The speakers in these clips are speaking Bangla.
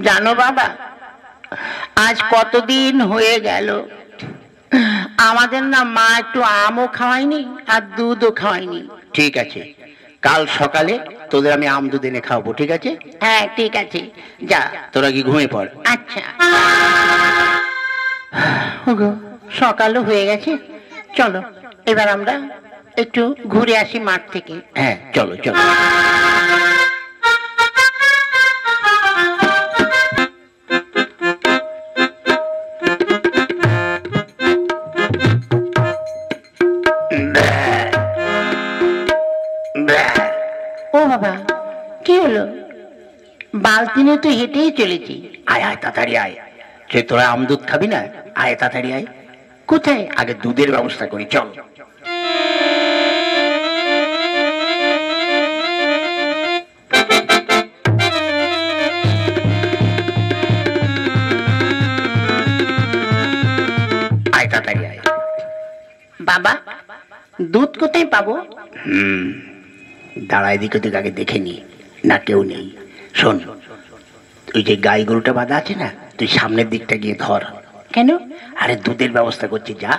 জানো বাবা, আজ কতদিন হয়ে গেল আমাদের না মা একটু আমও খাওয়ায়নি আর দুধও খাওয়ায়নি। ঠিক আছে, কাল সকালে তোদের আমি আম দুধ এনে খাওয়াবো, ঠিক আছে? হ্যাঁ ঠিক আছে, যা তোরা কি ঘুমিয়ে পড়। আচ্ছা। ওগো, সকালও হয়ে গেছে, চলো এবার আমরা একটু ঘুরে আসি মাঠ থেকে। হ্যাঁ চলো চলো। ও বাবা, কি হলো? বালতি নিয়ে তো হেঁটেই চলেছি। আয় আয় তাড়াতাড়ি আয়। তোরা আম দুধ খাবি না? আয় তাড়াতাড়ি আয়। কোথায়? আগে দুধের ব্যবস্থা করি, চল। আয় তাড়াতাড়ি আয়। বাবা, দুধ কোথায় পাবো? দাঁড়া, এদিক ওদিক আগে দেখে নি না কেউ নেই। শোন, ওই যে গাই গরুটা বাঁধা আছে না, তুই সামনের দিকটা গিয়ে ধর। কেন? আরে দুধের ব্যবস্থা করছি, যা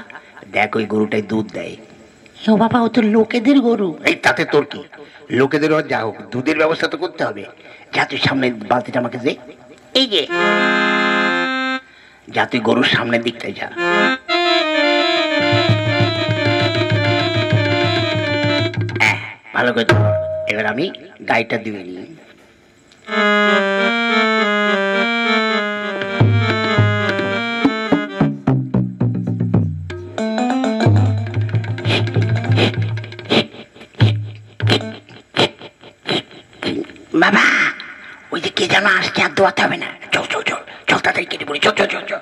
দেখ ওই গরুটাই দুধ দেয়। ও বাবা, ও তো লোকেদের গরু। এই তাতে তোর কি? লোকেদের যা হোক, দুধের ব্যবস্থা তো করতে হবে। যা তুই সামনের বালতিটা আমাকে দে। এই যে, যা তুই গরুর সামনের দিকটায় যা। ভালো করে ধর। এবার আমি গাইটা দিয়ে নিই। বাবা, ওই যে কে যেন আসছে, আর দোয়াতে হবে না। চল চল চল চল, তাড়াতাড়ি কেটে পড়ি, চল চল চল চল।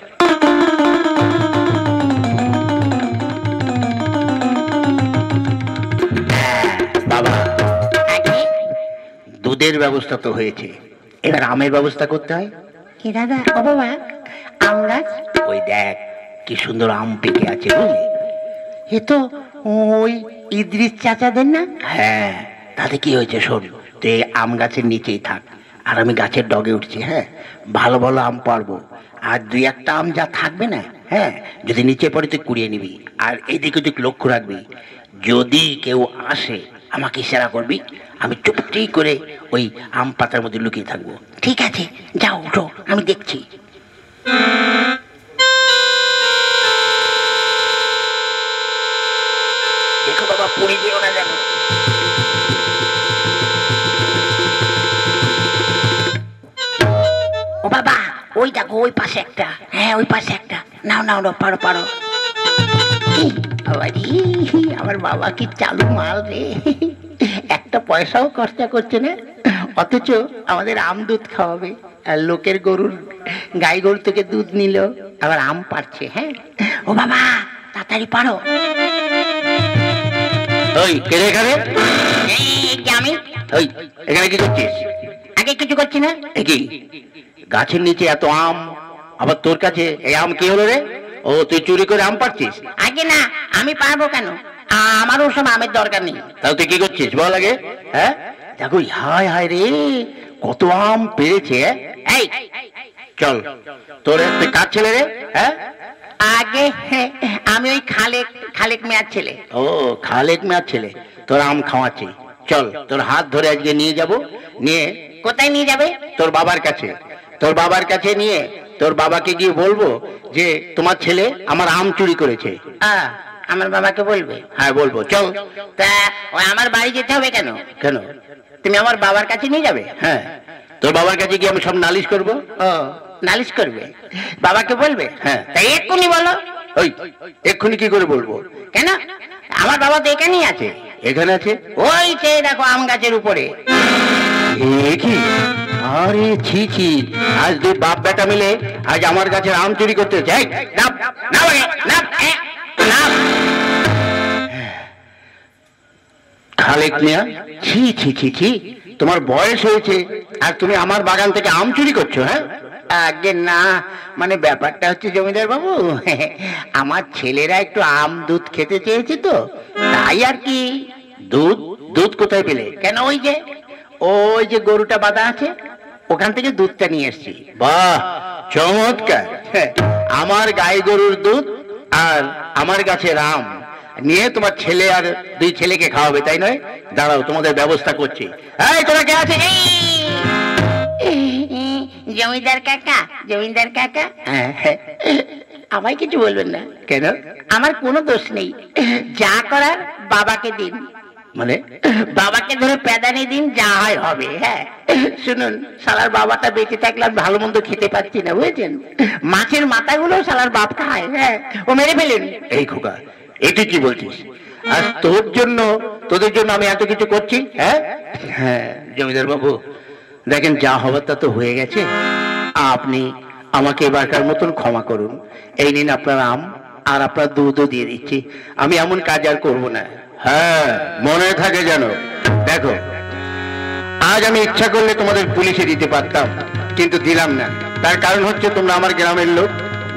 বাবা, দুধের ব্যবস্থা তো হয়েছে, এবার আমের ব্যবস্থা করতে হয়। কি দাদা? ও বাবা, আম গাছ? ওই দেখ কি সুন্দর আম পেকে আছে, বুঝলি? এ তো ওই ইদ্রিস চাচাদের না? হ্যাঁ, তাতে কি হয়েছে? শোন, তুই আম গাছের নিচেই থাক, আর আমি গাছের ডগে উঠছি। হ্যাঁ, ভালো ভালো আম পারবো, আর দুই একটা আম যা থাকবে না, হ্যাঁ, যদি নিচে পড়ে তুই কুড়িয়ে নিবি। আর এদিক ওদিক লক্ষ্য রাখবি, যদি কেউ আসে আমাকে ইশারা করবি, আমি চুপটি করে ওই আম পাতার মধ্যে লুকিয়ে থাকবো। ঠিক আছে, যাও উঠো, আমি দেখছি। দেখো বাবা, পড়ে যেও না যেন। ও বাবা, ওই দেখো, ওই পাশে একটা। হ্যাঁ, ওই পাশে একটা। নাও নাও নাও, পারো পারো। আমার বাবা কি চালু মাল রে, একটা পয়সাও খরচা করছে না, অথচ আমাদের আম দুধ খাওয়াবে। আর লোকের গরুর, গাই গরু থেকে দুধ নিল, আবার আম পারছে। হ্যাঁ, ও বাবা তাড়াতাড়ি পারো। ওই কে রে এখানে? আমি। ওই এখানে কি করছিস? আগে কিছু করছি না। কি গাছের নিচে এত আম, আবার তোর কাছে এই আম কি হলো রে? ও, তুই চুরি করে আম পাচ্ছিস? আগে না, আমি পারবো কেন? আমারও সব আমের দরকার নেই। তাহলে তুই কি করছিস বল আগে? হ্যাঁ, দেখো, হায় হায় রে, কত আম পেরেছে। এই চল, তোর তুই কার ছেলে রে? হ্যাঁ, আগে আমি ওই খালেক মেয়ার ছেলে। ও, খালেক মেয়ার ছেলে, তোর আম খাওয়াচ্ছি। চল, তোর হাত ধরে আজকে নিয়ে যাব। নিয়ে কোথায় নিয়ে যাবে? তোর বাবার কাছে। তোর বাবার কাছে নিয়ে তোর বাবাকে গিয়ে বলবো যে তোমার ছেলে আমার আম চুরি করেছে। আমার বাবাকে বলবে? হ্যাঁ বলবো, চল। তা ওই আমার বাড়ি যেতে হবে কেন? কেন? তুমি আমার বাবার কাছে নিয়ে যাবে? হ্যাঁ, তোর বাবার কাছে গিয়ে আমি সব নালিশ করবো। ও, নালিশ করবে? বাবাকে বলবে? হ্যাঁ। তাই এক্ষুনি বলো। ওই, এক্ষুনি কি করে বলবো? কেন? আমার বাবা তো এখানেই আছে। এখানে আছে? ওই সে দেখো, আম গাছের উপরে। কি? আরে ছি ছি, আজ দুই বাপ বেটা মিলে আজ আমার গাছের আম চুরি করতে চাই। খালেক মিয়া, ছি ছি ছি ছি, তোমার বয়স হয়েছে আর তুমি আমার বাগান থেকে আম চুরি করছো? হ্যাঁ, আগে না, মানে ব্যাপারটা হচ্ছে জমিদার বাবু, আমার ছেলেরা একটু আম দুধ খেতে চেয়েছে তো, তাই আর কি। দুধ? দুধ কোথায় পেলে? কেন, ওই যে গরুটা বাঁধা আছে, ওখান থেকে দুধটা নিয়ে এসছি। বাহ, চমৎকার। আমার গাই গরুর দুধ আর আমার গাছের আম নিয়ে তোমার ছেলে আর দুই ছেলেকে খাওয়াবে, তাই নয়? দাঁড়াও, তোমাদের ব্যবস্থা করছি। এই তোরা কে আছে? জমিদার কাকা, জমিদার কাকা, আমায় কিছু বলবেন না। কেন? আমার কোনো দোষ নেই, যা করার বাবাকে দিন। মানে? বাবাকে ধরে প্যাদানি দিন, যা হয় হবে। হ্যাঁ শুনুন, শালার বাবাটা বেঁচে থাকলে আমি ভালো মন্দ খেতে পাচ্ছি না, বুঝেছেন? মাছের মাথাগুলো শালার বাপ খায়। হ্যাঁ, ও মেরে ফেলেন। এই খোকা, এটি কি বলছিস? আজ তোদের জন্য আমি এত কিছু করছি। হ্যাঁ হ্যাঁ, জমিদার বাবু দেখেন, যা হবার তা তো হয়ে গেছে। আপনি আমাকে এবারকার মতন ক্ষমা করুন। এই নিন আপনার আম, আর আপনার দুধও দিয়ে দিচ্ছি। আমি এমন কাজ আর করবো না। হ্যাঁ, মনে থাকে যেন। দেখো, আজ আমি ইচ্ছা করলে তোমাদের পুলিশে দিতে পারতাম, কিন্তু দিলাম না। তার কারণ হচ্ছে তোমরা আমার গ্রামের লোক,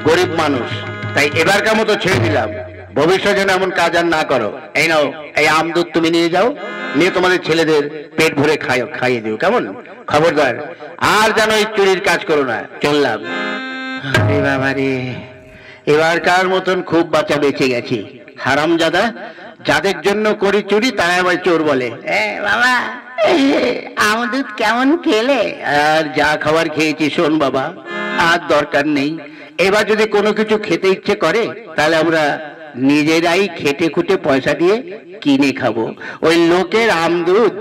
গরিব মানুষ, তাই এবারকার মতো ছেড়ে দিলাম। ভবিষ্যতে যেন এমন কাজ আর না করো। এই নাও, এই আম দুধ তুমি নিয়ে যাও, নিয়ে তোমাদের ছেলেদের পেট ভরে খাইয়ে দিও, কেমন? খবরদার আর যেন এই চুরির কাজ করো না। চললাম। আরে বাবা রে, এবারকার মতন খুব বাঁচা বেঁচে গেছি। হারামজাদা, যাদের জন্য করি চুরি তারা আবার চোর বলে। বাবা, আম দুধ কেমন খেলে? আর যা খাবার খেয়েছি, শোন বাবা, আর দরকার নেই। এবার যদি কোনো কিছু খেতে ইচ্ছে করে, তাহলে আমরা নিজেরাই খেটে খুটে পয়সা দিয়ে কিনে খাবো। ওই লোকের আম দুধ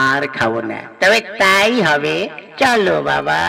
আর খাবো না। তবে তাই হবে, চলো বাবা।